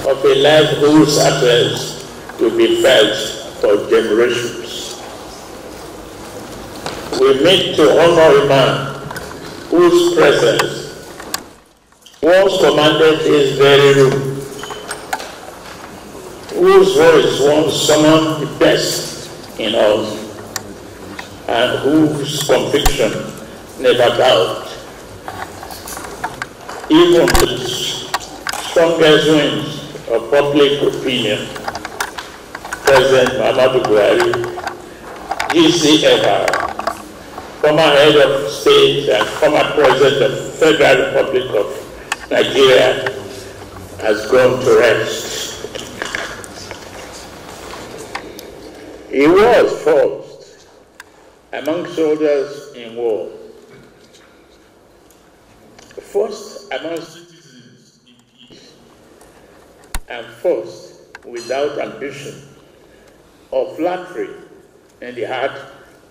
of a life whose absence will be felt for generations. We meet to honor a man whose presence once commanded his very room, whose voice once summoned the best in us, and whose conviction never doubt. Even the strongest winds of public opinion, President Muhammadu Buhari, GCFR, former head of state and former president of the Federal Republic of Nigeria, has gone to rest. He was first among soldiers in war, first among citizens in peace, and first without ambition or flattery in the heart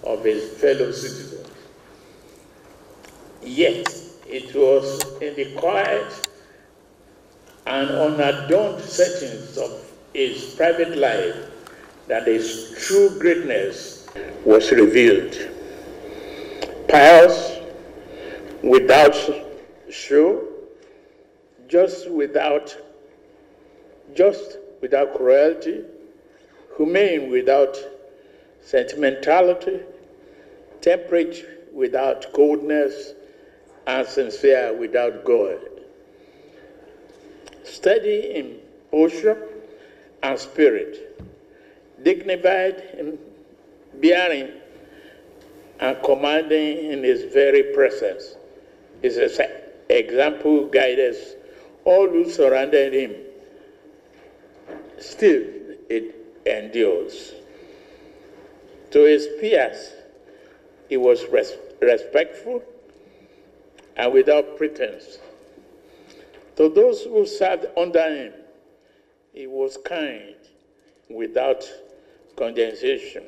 of his fellow citizens. Yet it was in the quiet and unadorned settings of his private life that his true greatness was revealed. Pious, without show, just without cruelty, humane without sentimentality, temperate without coldness, and sincere without guile. Steady in posture and spirit, dignified in bearing, and commanding in his very presence. His example guided all who surrounded him. Still, it endures. To his peers, he was respectful and without pretense. To those who served under him, he was kind without condescension.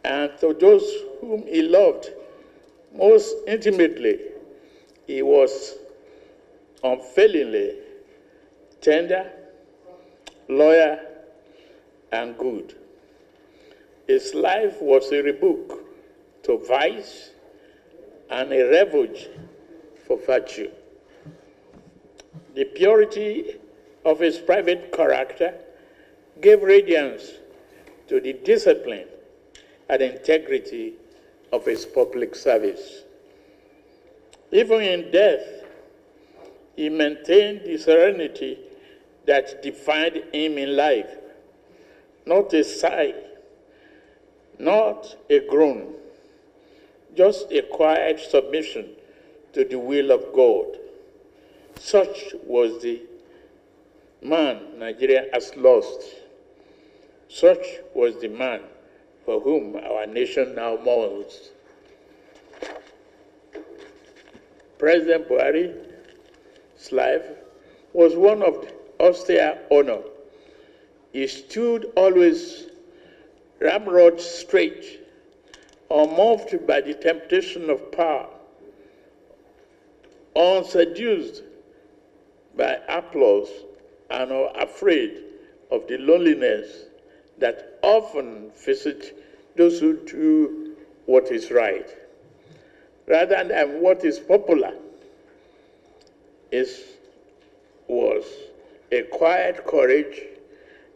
And to those whom he loved most intimately, he was unfailingly tender, loyal, and good. His life was a rebuke to vice and a refuge for virtue. The purity of his private character gave radiance to the discipline and integrity of his public service. Even in death, he maintained the serenity that defined him in life. Not a sigh, not a groan, just a quiet submission to the will of God. Such was the man Nigeria has lost. Such was the man for whom our nation now mourns. President Buhari's life was one of austere honor. He stood always ramrod straight, unmoved by the temptation of power, unseduced by applause, and unafraid of the loneliness that often visits those who do what is right, rather than what is popular. It was a quiet courage,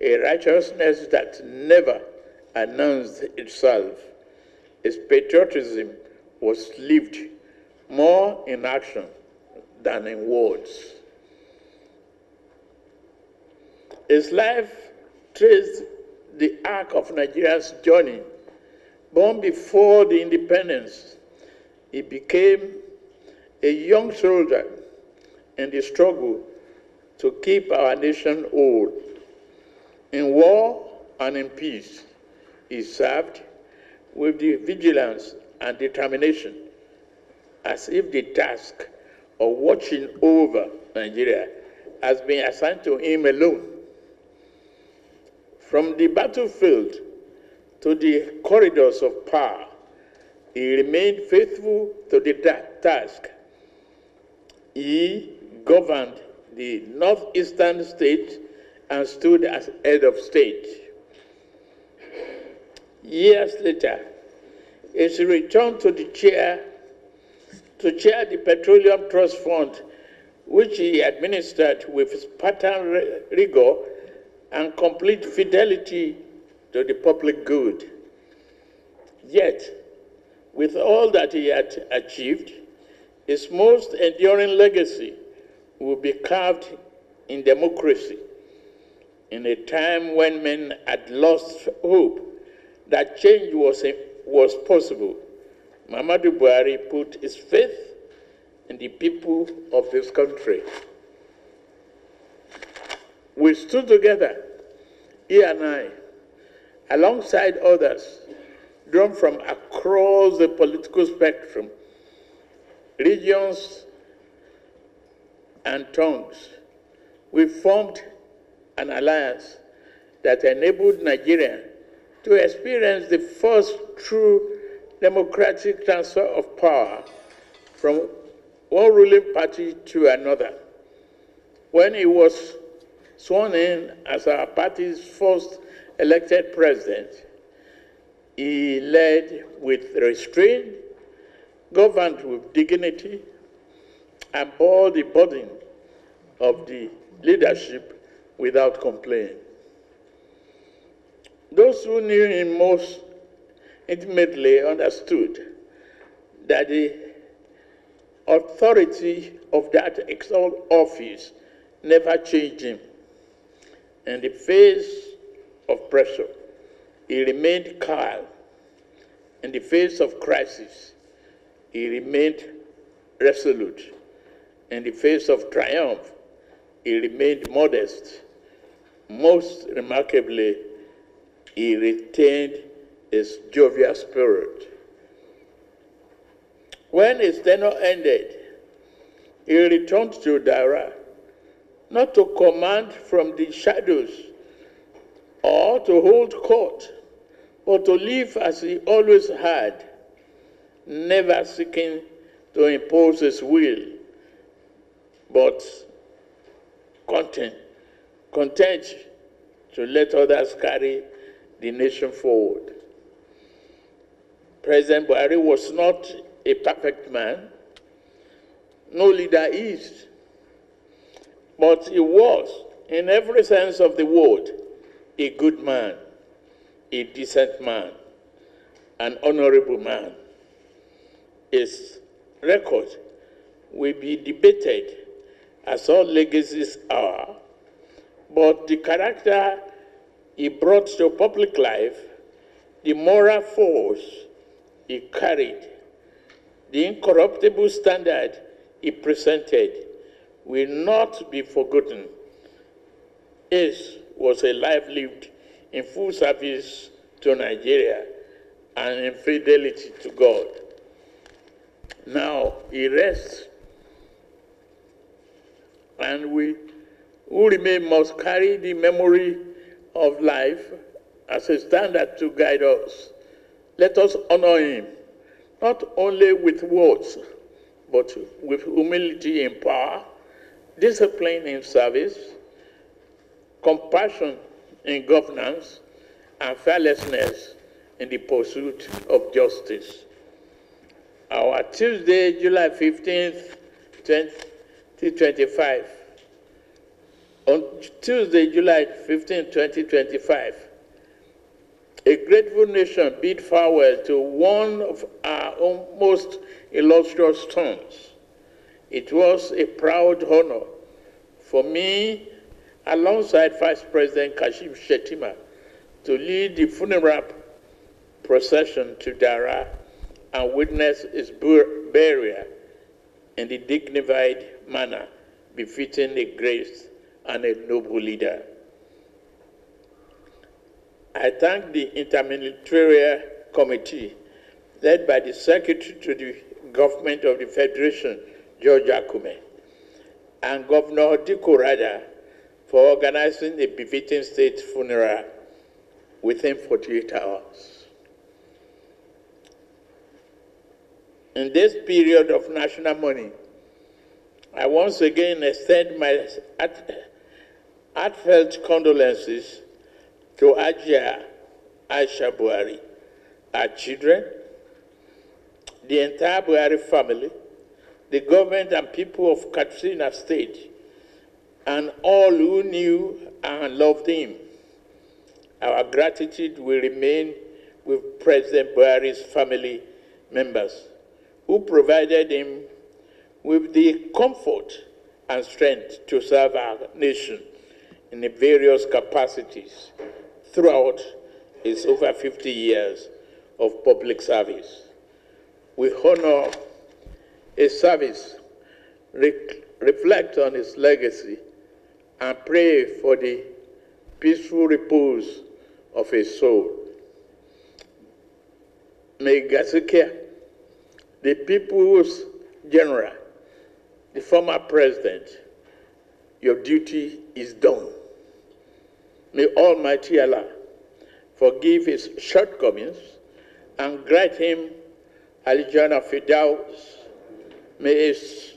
a righteousness that never announced itself. His patriotism was lived more in action than in words. His life traced the arc of Nigeria's journey. Born before the independence, he became a young soldier in the struggle to keep our nation whole. In war and in peace, he served with the vigilance and determination, as if the task of watching over Nigeria has been assigned to him alone. From the battlefield to the corridors of power, he remained faithful to the task. He governed the northeastern state and stood as head of state. Years later, he returned to chair the Petroleum Trust Fund, which he administered with Spartan rigor and complete fidelity to the public good. Yet, with all that he had achieved, his most enduring legacy will be carved in democracy, in a time when men had lost hope that change was possible. Muhammadu Buhari put his faith in the people of this country. We stood together, he and I, alongside others, drawn from across the political spectrum, regions and tongues. We formed an alliance that enabled Nigeria to experience the first true democratic transfer of power from one ruling party to another. When he was sworn in as our party's first elected president, he led with restraint, governed with dignity, and bore the burden of the leadership without complaint. Those who knew him most intimately understood that the authority of that exalted office never changed him. In the face of pressure, he remained calm. In the face of crisis, he remained resolute. In the face of triumph, he remained modest. Most remarkably, he retained his jovial spirit. When his tenure ended, he returned to Dara, not to command from the shadows or to hold court, but to live as he always had, never seeking to impose his will, but content to let others carry the nation forward. President Buhari was not a perfect man. No leader is. But he was, in every sense of the word, a good man, a decent man, an honorable man. His record will be debated, as all legacies are, but the character he brought to public life, the moral force he carried, the incorruptible standard he presented will not be forgotten. His was a life lived in full service to Nigeria and in fidelity to God. Now he rests, and we who remain must carry the memory of life as a standard to guide us. Let us honor him, not only with words, but with humility in power, discipline in service, compassion in governance, and fearlessness in the pursuit of justice. Our Tuesday, July 15th, 2025. On Tuesday, July 15, 2025, a grateful nation bid farewell to one of our own most illustrious sons. It was a proud honor for me, alongside Vice President Kashim Shettima, to lead the funeral procession to Dara and witness his burial in the dignified manner befitting a great and a noble leader. I thank the Interministerial Committee, led by the Secretary to the Government of the Federation, George Akume, and Governor Diko Rada for organizing a befitting state funeral within 48 hours. In this period of national mourning, I once again extend my heartfelt condolences to Ajia Aisha Buhari, our children, the entire Buhari family, the government and people of Katsina State, and all who knew and loved him. Our gratitude will remain with President Buhari's family members, who provided him with the comfort and strength to serve our nation in the various capacities throughout his over 50 years of public service. We honor his service, reflect on his legacy, and pray for the peaceful repose of his soul. May Gazikia, the people's general, the former president, your duty is done. May Almighty Allah forgive his shortcomings and grant him Al-Jannah Firdaus. May his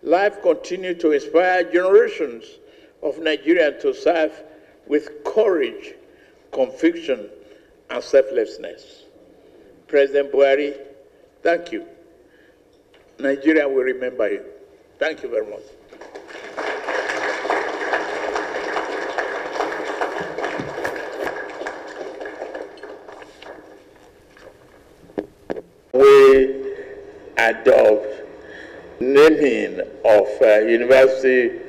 life continue to inspire generations of Nigerians to serve with courage, conviction, and selflessness. President Buhari, thank you. Nigeria will remember you. Thank you very much. We adopt naming of University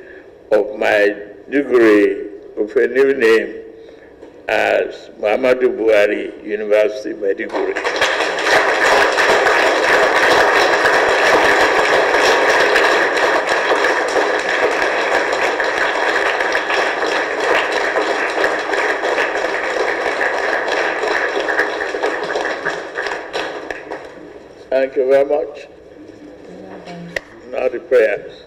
of Maiduguri with a new name as Muhammadu Buhari University, Maiduguri. Thank you very much. Now the prayers.